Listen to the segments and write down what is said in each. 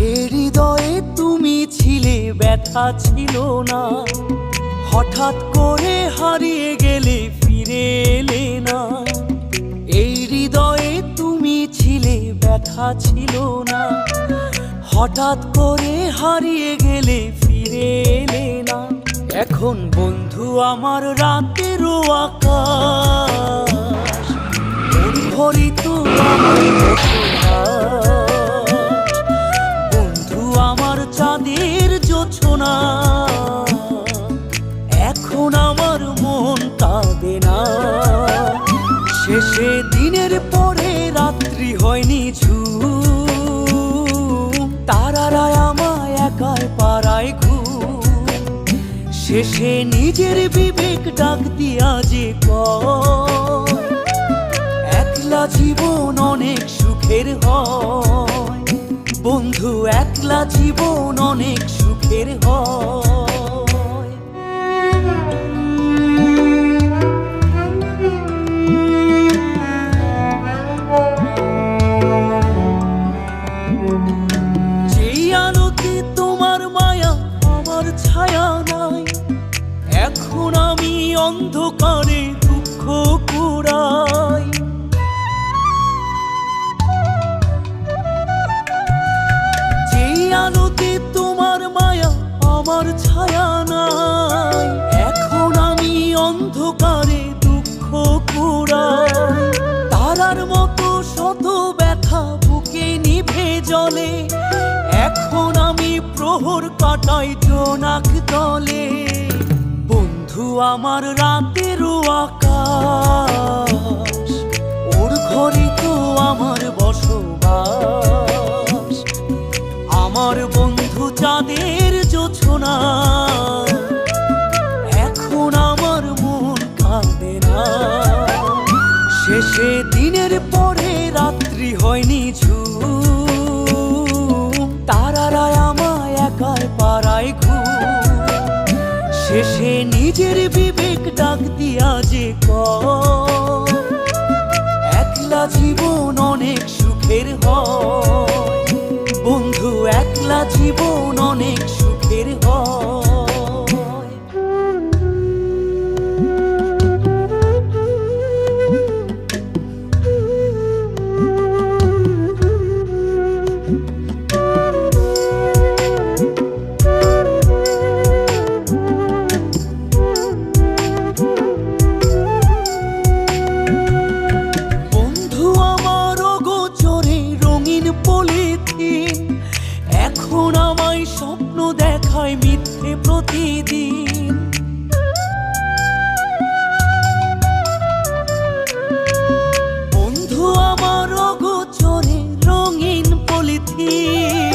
যে হৃদয়ে তুমি ছিলে ব্যথা ছিল না, হঠাৎ করে হারিয়ে গেলে ফিরে এলে না। এই হৃদয়ে তুমি ছিলে ব্যথা ছিল না, হঠাৎ করে হারিয়ে গেলে ফিরে এলে না। এখন বন্ধু আমার রাতেরও আকাশ, মুখরিত আমার বন্ধু আমার চাঁদের জোছনা। এখন আমার মন কাঁদে না, শেষে দিনের পরে রাত্রি হয়নি ঝুম, তারারা আমায় একাই পাড়ায় ঘুম। শেষে নিজের বিবেক ডাক দিয়া যে কয়, একলা জীবন অনেক সুখের হয় বন্ধু, একলা জীবন অনেক সুখের হয়। যেই আলোতে তোমার মায়া আমার ছায়া নাই, এখন আমি অন্ধকারে দুঃখ কুড়াই। যেই আলোতে তোমার মায়া আমার ছায়া নাই, এখন আমি অন্ধকারে দুঃখ কুড়াই। তারার মতো শত ব্যথা বুকে নিভে জ্বলে, এখন আমি প্রহর কাটাই জোনাক তলে। বন্ধু আমার রাতেরও আকাশ, ওর ঘরে তো আমার বসবাস। আমার বন্ধু চাঁদের জোছনা, এখন আমার মন কাঁদে না। শেষে দিনের পরে রাত্রি হয়নি ঝুম, তারারা আমায় একাই পাড়ায় ঘুম। শেষে নিজের বিবেক ডাক দিয়া যে কয়, একলা জীবন অনেক সুখের হয় বন্ধু, একলা জীবন অনেক সুখের হয়। এখন আমায় স্বপ্ন দেখায় মিথ্যে প্রতিদিন। বন্ধু আমার অগোচরে রঙিন পলিথিন,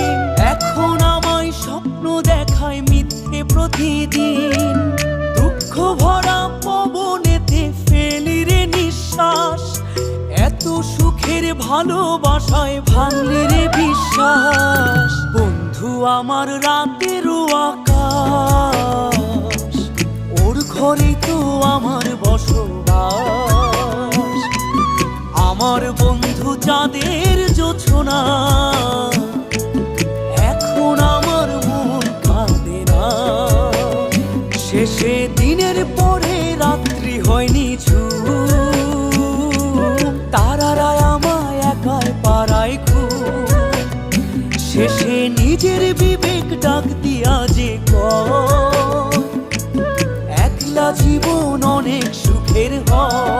এখন আমায় স্বপ্ন দেখায় মিথ্যে প্রতিদিন। দুঃখ ভরা পবনেতে ফেলি রে নিঃশ্বাস, এত সুখের ভালোবাসায় ভাঙলি রে বিশ্বাস। বন্ধু আমার রাতেরও আকাশ, ওর ঘরে তো আমার বসবাস। আমার বন্ধু চাঁদের জোছনা, এখন আমার মন কাঁদে না। শেষে দিনের পরে রাত্রি হয়নি ঝুম, তারারা আমায় একাই পাড়ায় ঘুম। শেষে নিজের বিবেক ডাক দিয়া যে কয়, একলা জীবন অনেক সুখের হয়